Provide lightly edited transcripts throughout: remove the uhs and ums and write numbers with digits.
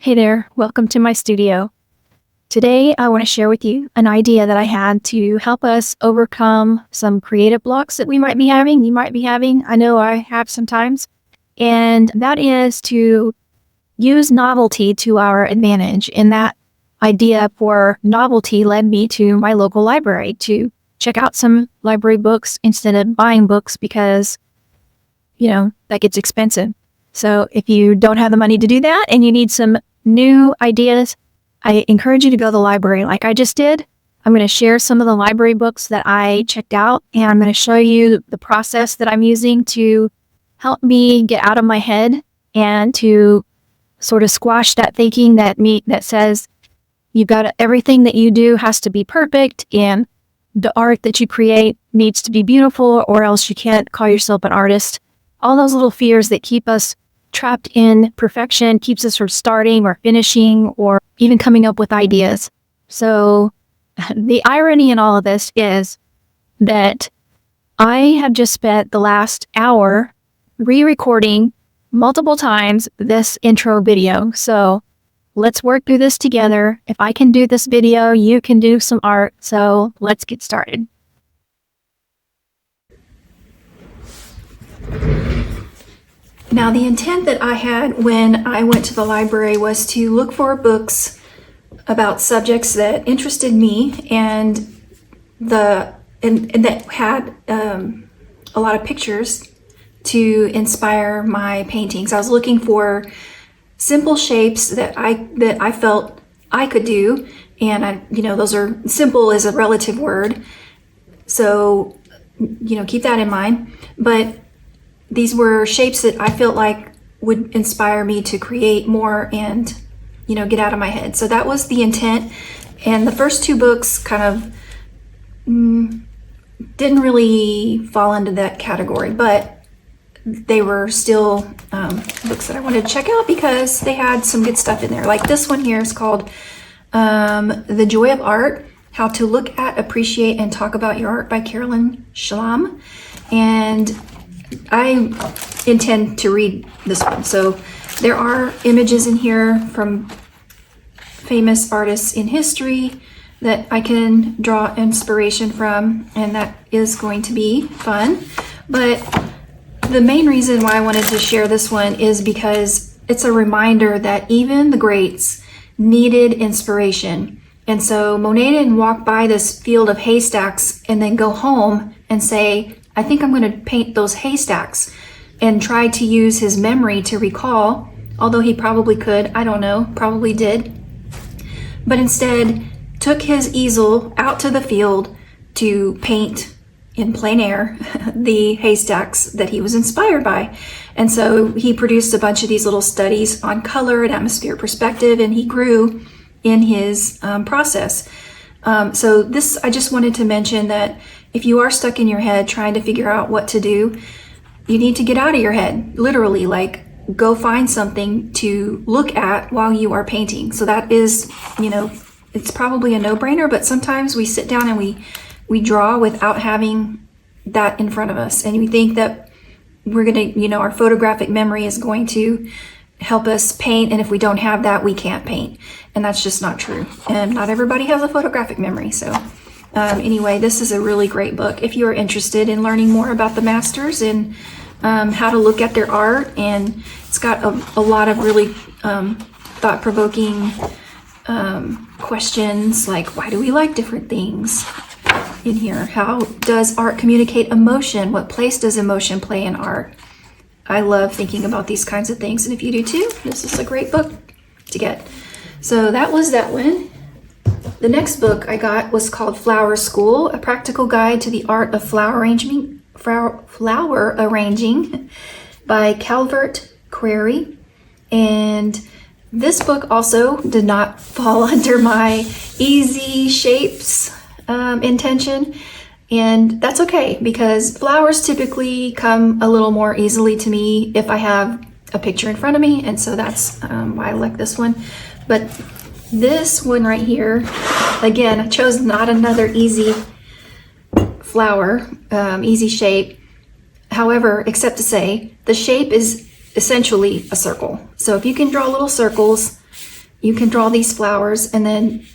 Hey there, welcome to my studio. Today, I want to share with you an idea that I had to help us overcome some creative blocks that we might be having, you might be having. I know I have sometimes. And that is to use novelty to our advantage. And that idea for novelty led me to my local library to check out some library books instead of buying books because, that gets expensive. So if you don't have the money to do that and you need some new ideas, I encourage you to go to the library like I just did. I'm going to share some of the library books that I checked out, and I'm going to show you the process that I'm using to help me get out of my head and to sort of squash that thinking that says everything that you do has to be perfect and the art that you create needs to be beautiful or else you can't call yourself an artist. All those little fears that keep us trapped in perfection, keeps us from starting or finishing or even coming up with ideas. So the irony in all of this is that I have just spent the last hour re-recording multiple times this intro video. So let's work through this together. If I can do this video, you can do some art. So let's get started. Now, the intent that I had when I went to the library was to look for books about subjects that interested me and that had a lot of pictures to inspire my paintings. I was looking for simple shapes that I felt I could do, and those are simple is a relative word, so keep that in mind. But these were shapes that I felt like would inspire me to create more and, get out of my head. So that was the intent. And the first two books kind of didn't really fall into that category, but they were still books that I wanted to check out because they had some good stuff in there. Like this one here is called The Joy of Art, How to Look at, Appreciate, and Talk About Your Art by Carolyn Schlam. And I intend to read this one. So there are images in here from famous artists in history that I can draw inspiration from, and that is going to be fun. But the main reason why I wanted to share this one is because it's a reminder that even the greats needed inspiration. And so Monet didn't walk by this field of haystacks and then go home and say, I think I'm going to paint those haystacks, and try to use his memory to recall, although he probably could, I don't know, probably did. But instead took his easel out to the field to paint in plein air the haystacks that he was inspired by. And so he produced a bunch of these little studies on color and atmospheric perspective, and he grew in his process. So this, I just wanted to mention that if you are stuck in your head trying to figure out what to do, you need to get out of your head, literally, like go find something to look at while you are painting. So that is, it's probably a no-brainer, but sometimes we sit down and we draw without having that in front of us. And we think that we're going to, our photographic memory is going to help us paint. And if we don't have that, we can't paint. And that's just not true. And not everybody has a photographic memory. So anyway, this is a really great book if you are interested in learning more about the masters and how to look at their art. And it's got a lot of really thought-provoking questions, like why do we like different things in here? How does art communicate emotion? What place does emotion play in art? I love thinking about these kinds of things, and if you do too, this is a great book to get. So that was that one. The next book I got was called Flower School, A Practical Guide to the Art of Flower Arranging by Calvert Query. And this book also did not fall under my easy shapes intention. And that's okay, because flowers typically come a little more easily to me if I have a picture in front of me. And so that's why I like this one. But this one right here, again, I chose not another easy flower, easy shape. However, except to say, the shape is essentially a circle. So if you can draw little circles you can draw these flowers and then,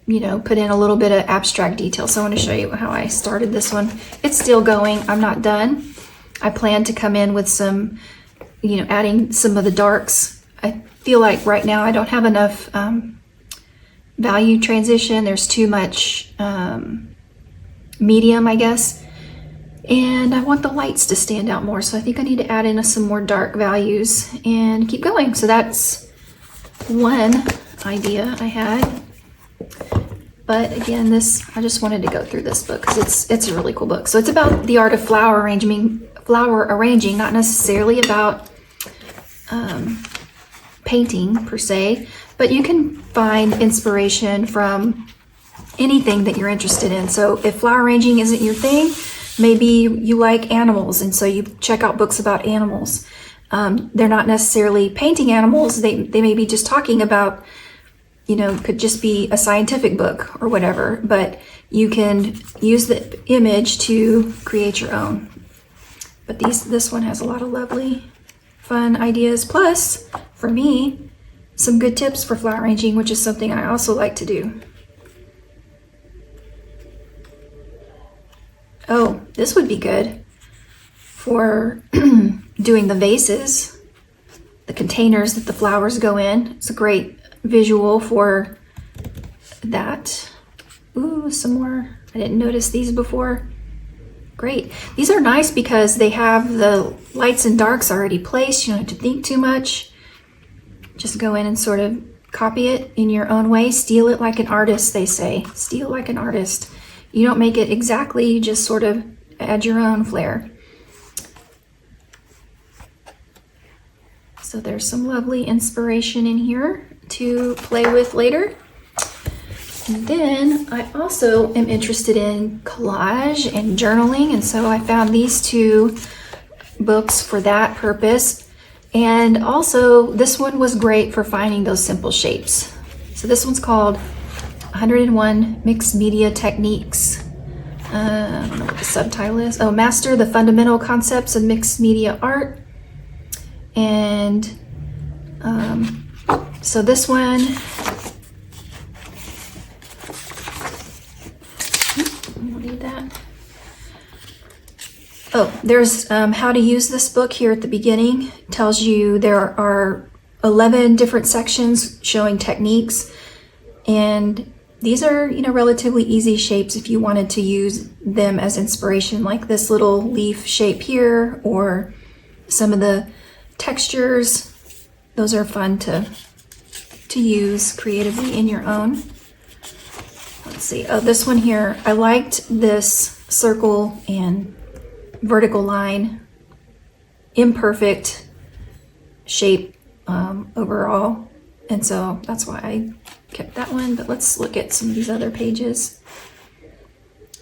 you know, put in a little bit of abstract detail. So I want to show you how I started this one. It's still going. I'm not done. I plan to come in with some, you know, adding some of the darks. I feel like right now I don't have enough value transition. There's too much medium, I guess. And I want the lights to stand out more. So I think I need to add in some more dark values and keep going. So that's one idea I had. But again, I just wanted to go through this book because it's a really cool book. So it's about the art of flower arranging, not necessarily about painting per se, but you can find inspiration from anything that you're interested in. So if flower arranging isn't your thing, maybe you like animals, and so you check out books about animals. They're not necessarily painting animals. They may be just talking about, you know, could just be a scientific book or whatever, but you can use the image to create your own. But this one has a lot of lovely, fun ideas. Plus, for me, some good tips for flower arranging, which is something I also like to do. Oh, this would be good for doing the vases, the containers that the flowers go in. It's a great visual for that. Ooh, some more. I didn't notice these before. Great. These are nice because they have the lights and darks already placed. You don't have to think too much. Just go in and sort of copy it in your own way. Steal it like an artist, they say. Steal like an artist. You don't make it exactly, you just sort of add your own flair. So there's some lovely inspiration in here to play with later. And then I also am interested in collage and journaling, and so I found these two books for that purpose. And also this one was great for finding those simple shapes. So this one's called 101 Mixed Media Techniques. I don't know what the subtitle is. Oh, Master the Fundamental Concepts of Mixed Media Art. And so this one, we'll need that. Oh, there's how to use this book here at the beginning. It tells you there are 11 different sections showing techniques, and these are, you know, relatively easy shapes if you wanted to use them as inspiration, like this little leaf shape here, or some of the textures. Those are fun to use creatively in your own. Let's see. Oh, this one here. I liked this circle and vertical line, imperfect shape overall. And so that's why I kept that one. But let's look at some of these other pages.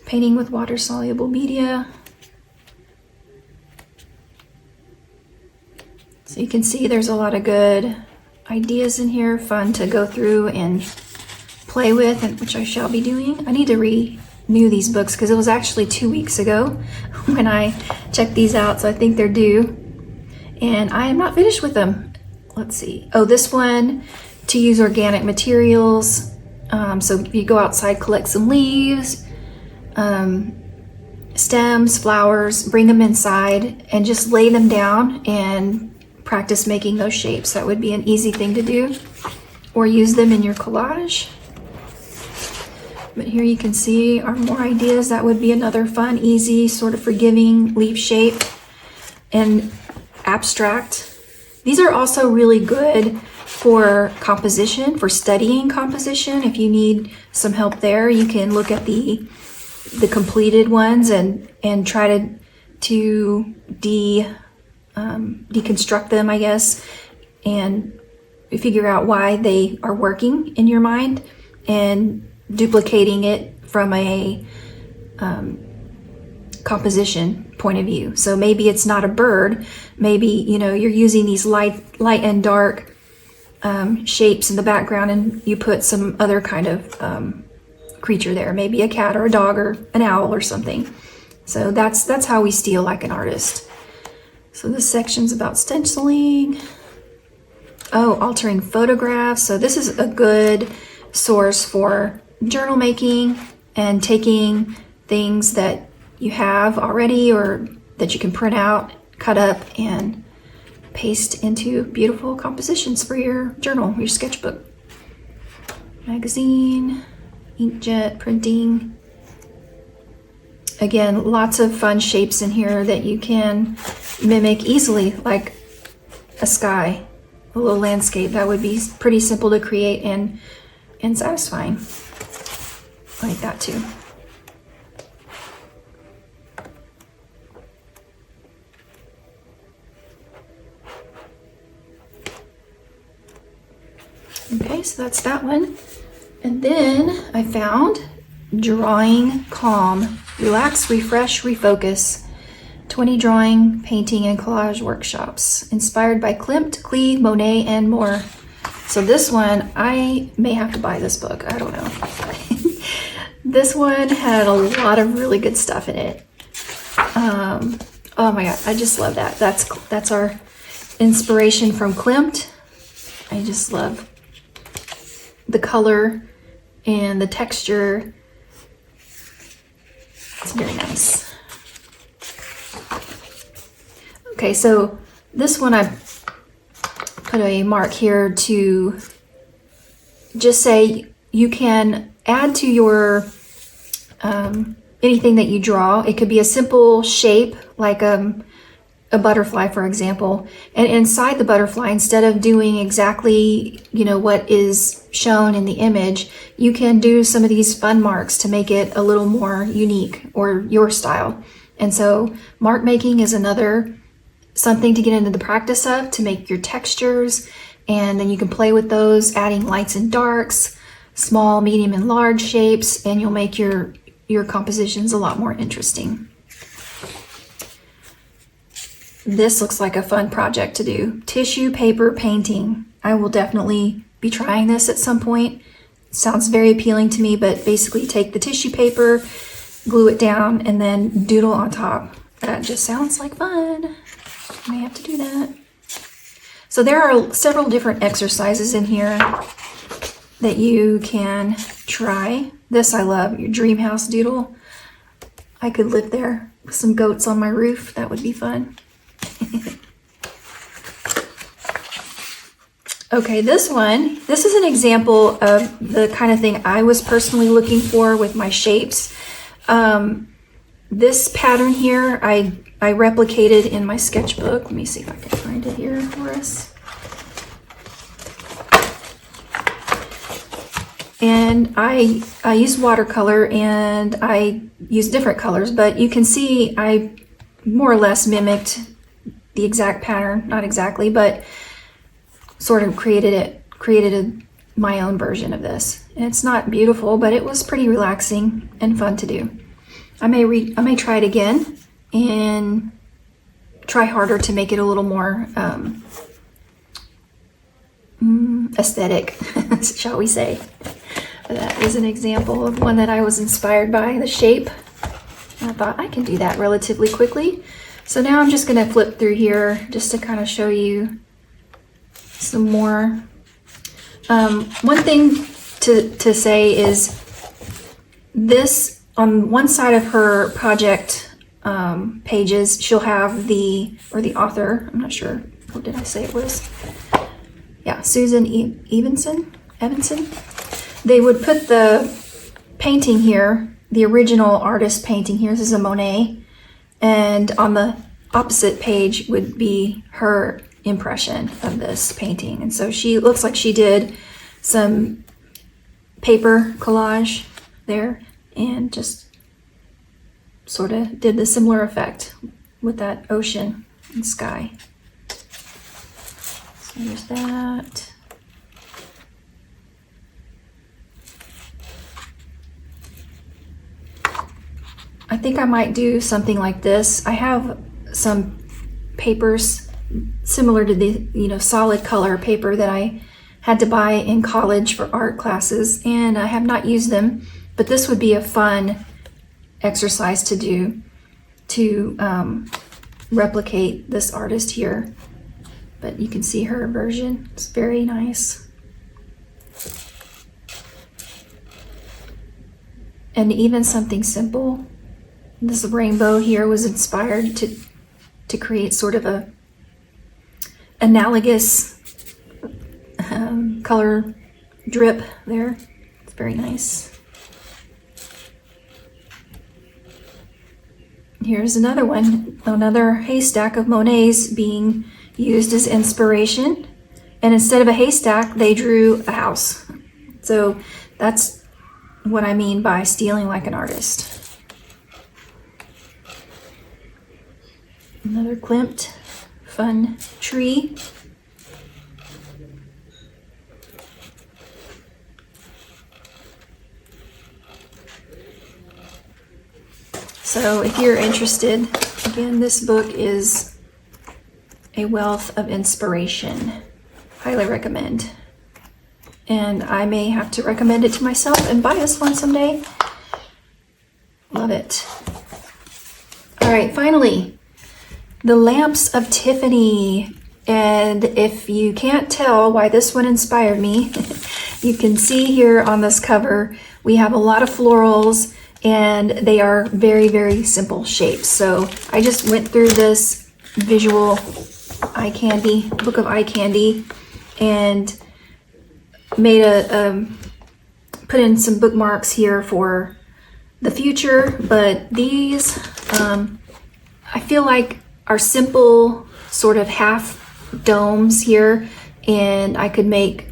Painting with water-soluble media. So you can see there's a lot of good ideas in here, fun to go through and play with, and which I shall be doing. I need to renew these books because it was actually 2 weeks ago when I checked these out, so I think they're due. And I am not finished with them. Let's see. Oh, this one, to use organic materials. So if you go outside, collect some leaves, stems, flowers, bring them inside and just lay them down and practice making those shapes. That would be an easy thing to do, or use them in your collage. But here you can see are more ideas. That would be another fun, easy, sort of forgiving leaf shape and abstract. These are also really good for composition, for studying composition. If you need some help there, you can look at the completed ones and try to deconstruct them, I guess, and figure out why they are working in your mind, and duplicating it from a composition point of view. So maybe it's not a bird. Maybe, you know, you're using these light and dark shapes in the background, and you put some other kind of creature there, maybe a cat or a dog or an owl or something. So that's how we steal like an artist. So this section's about stenciling. Oh, altering photographs. So this is a good source for journal making and taking things that you have already or that you can print out, cut up, and paste into beautiful compositions for your journal, your sketchbook. Magazine, inkjet printing. Again, lots of fun shapes in here that you can mimic easily, like a sky, a little landscape. That would be pretty simple to create and satisfying. I like that too. Okay, so that's that one. And then I found Drawing Calm, Relax, Refresh, Refocus, 20 drawing, painting, and collage workshops, inspired by Klimt, Klee, Monet, and more. So this one, I may have to buy this book. I don't know. This one had a lot of really good stuff in it. Oh my God, I just love that. That's our inspiration from Klimt. I just love the color and the texture. It's very nice. Okay, so this one I put a mark here to just say you can add to your anything that you draw. It could be a simple shape like a butterfly, for example, and inside the butterfly, instead of doing exactly what is shown in the image, you can do some of these fun marks to make it a little more unique or your style. And so mark making is another something to get into the practice of, to make your textures, and then you can play with those, adding lights and darks, small, medium, and large shapes, and you'll make your compositions a lot more interesting. This looks like a fun project to do. Tissue paper painting. I will definitely be trying this at some point. It sounds very appealing to me, but basically take the tissue paper, glue it down, and then doodle on top. That just sounds like fun. I may have to do that. So there are several different exercises in here that you can try. This I love, your dream house doodle. I could live there with some goats on my roof. That would be fun. Okay, this is an example of the kind of thing I was personally looking for with my shapes. This pattern here, I replicated in my sketchbook. Let me see if I can find it here for us. And I used watercolor and I used different colors, but you can see I more or less mimicked the exact pattern, not exactly, but sort of created my own version of this. And it's not beautiful, but it was pretty relaxing and fun to do. I may try it again and try harder to make it a little more aesthetic, shall we say. That is an example of one that I was inspired by, the shape. I thought I can do that relatively quickly. So now I'm just going to flip through here just to kind of show you some more. One thing to say is this, on one side of her project pages, she'll have the author, I'm not sure, what did I say it was? Yeah, Susan Evanson. They would put the painting here, the original artist painting here. This is a Monet. And on the opposite page would be her impression of this painting. And so she looks like she did some paper collage there and just sort of did the similar effect with that ocean and sky. So there's that. I think I might do something like this. I have some papers similar to the solid color paper that I had to buy in college for art classes, and I have not used them, but this would be a fun exercise to do to replicate this artist here. but you can see her version. It's very nice. And even something simple, this rainbow here was inspired to create sort of a analogous color drip there. It's very nice. Here's another one, another haystack of Monet's being used as inspiration. And instead of a haystack, they drew a house. So that's what I mean by stealing like an artist. Another Klimt fun tree. So if you're interested, again, this book is a wealth of inspiration. Highly recommend. And I may have to recommend it to myself and buy this one someday. Love it. All right, finally, The Lamps of Tiffany. And if you can't tell why this one inspired me, you can see here on this cover, we have a lot of florals and they are very, very simple shapes. So I just went through this visual eye candy, book of eye candy, and made put in some bookmarks here for the future. But these, I feel like are simple sort of half domes here, and I could make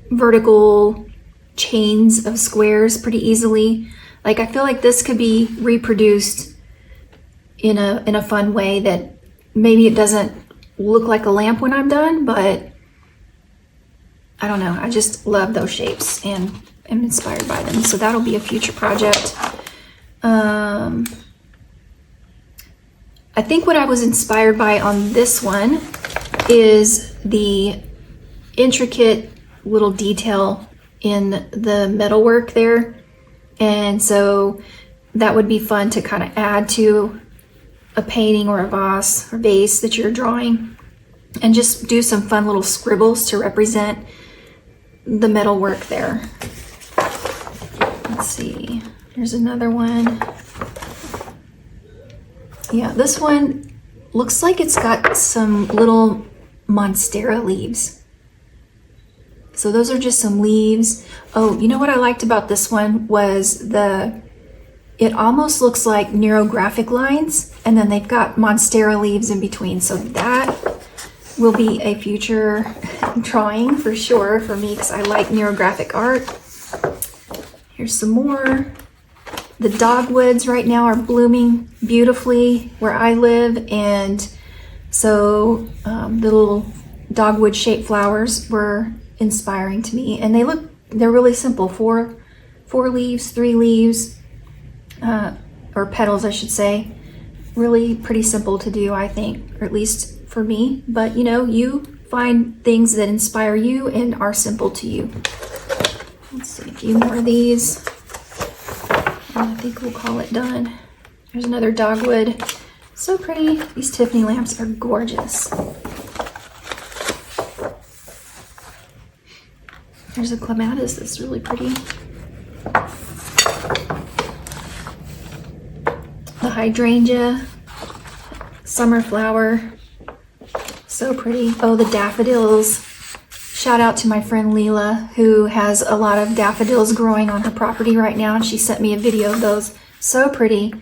vertical chains of squares pretty easily. Like I feel like this could be reproduced in a fun way that maybe it doesn't look like a lamp when I'm done, but I don't know. I just love those shapes and am inspired by them. So that'll be a future project. I think what I was inspired by on this one is the intricate little detail in the metalwork there. And so that would be fun to kind of add to a painting or a vase that you're drawing, and just do some fun little scribbles to represent the metalwork there. Let's see, here's another one. Yeah, this one looks like it's got some little monstera leaves. So those are just some leaves. Oh, you know what I liked about this one was it almost looks like neurographic lines, and then they've got monstera leaves in between. So that will be a future drawing for sure for me, because I like neurographic art. Here's some more. The dogwoods right now are blooming beautifully where I live, and so the little dogwood shaped flowers were inspiring to me, and they're really simple. Four leaves, 3 leaves, or petals I should say. Really pretty simple to do, I think, or at least for me. But you know, you find things that inspire you and are simple to you. Let's see, a few more of these, and I think we'll call it done. There's another dogwood. So pretty. These Tiffany lamps are gorgeous. There's a clematis that's really pretty. The hydrangea, summer flower, so pretty. Oh, the daffodils. Shout out to my friend Leela, who has a lot of daffodils growing on her property right now, and she sent me a video of those. So pretty.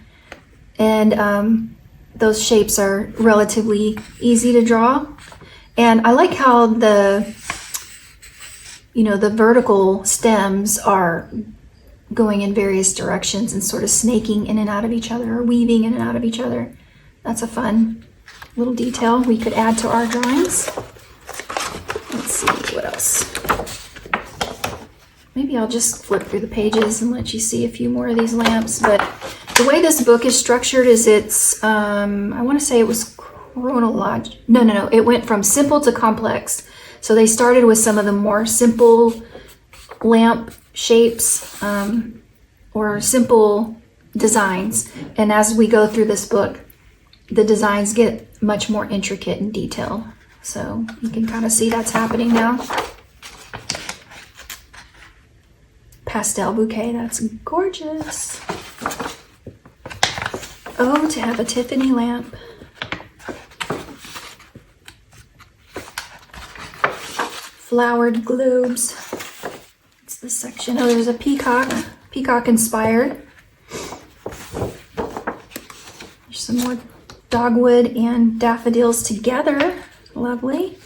And those shapes are relatively easy to draw. And I like how the vertical stems are going in various directions and sort of snaking in and out of each other, or weaving in and out of each other. That's a fun little detail we could add to our drawings. Let's see, what else? Maybe I'll just flip through the pages and let you see a few more of these lamps. But the way this book is structured is it's, I want to say it was chronological. No. It went from simple to complex. So they started with some of the more simple lamp shapes or simple designs. And as we go through this book, the designs get much more intricate and detailed. So you can kind of see that's happening now. Pastel bouquet, that's gorgeous. Oh, to have a Tiffany lamp. Flowered globes. What's this section? Oh, there's a peacock inspired. There's some more dogwood and daffodils together. Lovely.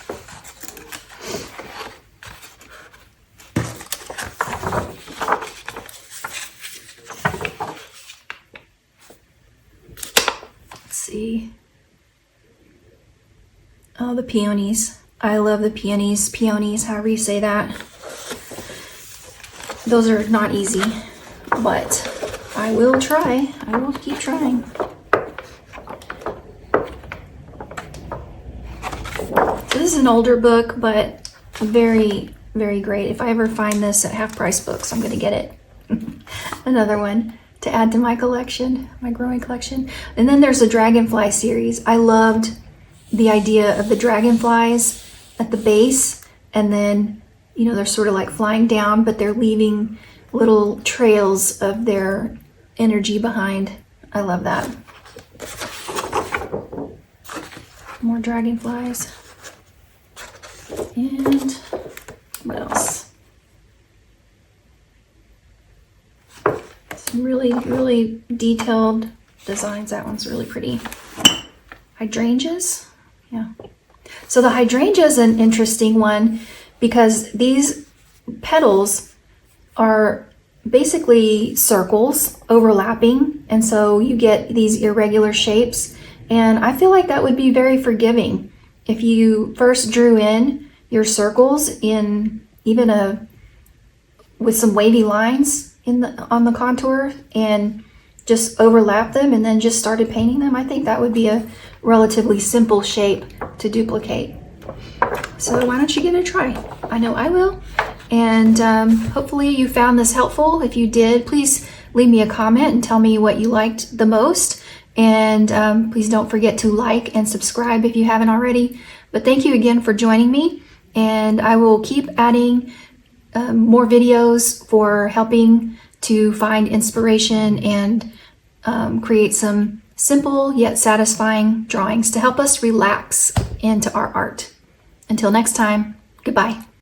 Let's see. Oh, the peonies. I love the peonies, however you say that. Those are not easy, but I will try. I will keep trying. So this is an older book, but very, very great. If I ever find this at Half Price Books, I'm gonna get it. Another one to add to my collection, my growing collection. And then there's the Dragonfly series. I loved the idea of the dragonflies at the base, and then, you know, they're sort of like flying down, but they're leaving little trails of their energy behind. I love that. More dragonflies. And what else? Some really, really detailed designs. That one's really pretty. Hydrangeas. Yeah. So the hydrangea is an interesting one because these petals are basically circles overlapping, and so you get these irregular shapes, and I feel like that would be very forgiving if you first drew in your circles in even with some wavy lines on the contour and just overlap them and then just started painting them. I think that would be a relatively simple shape to duplicate. So why don't you give it a try? I know I will. And hopefully you found this helpful. If you did, please leave me a comment and tell me what you liked the most. And please don't forget to like and subscribe if you haven't already. But thank you again for joining me. And I will keep adding more videos for helping to find inspiration and create some simple yet satisfying drawings to help us relax into our art. Until next time, goodbye.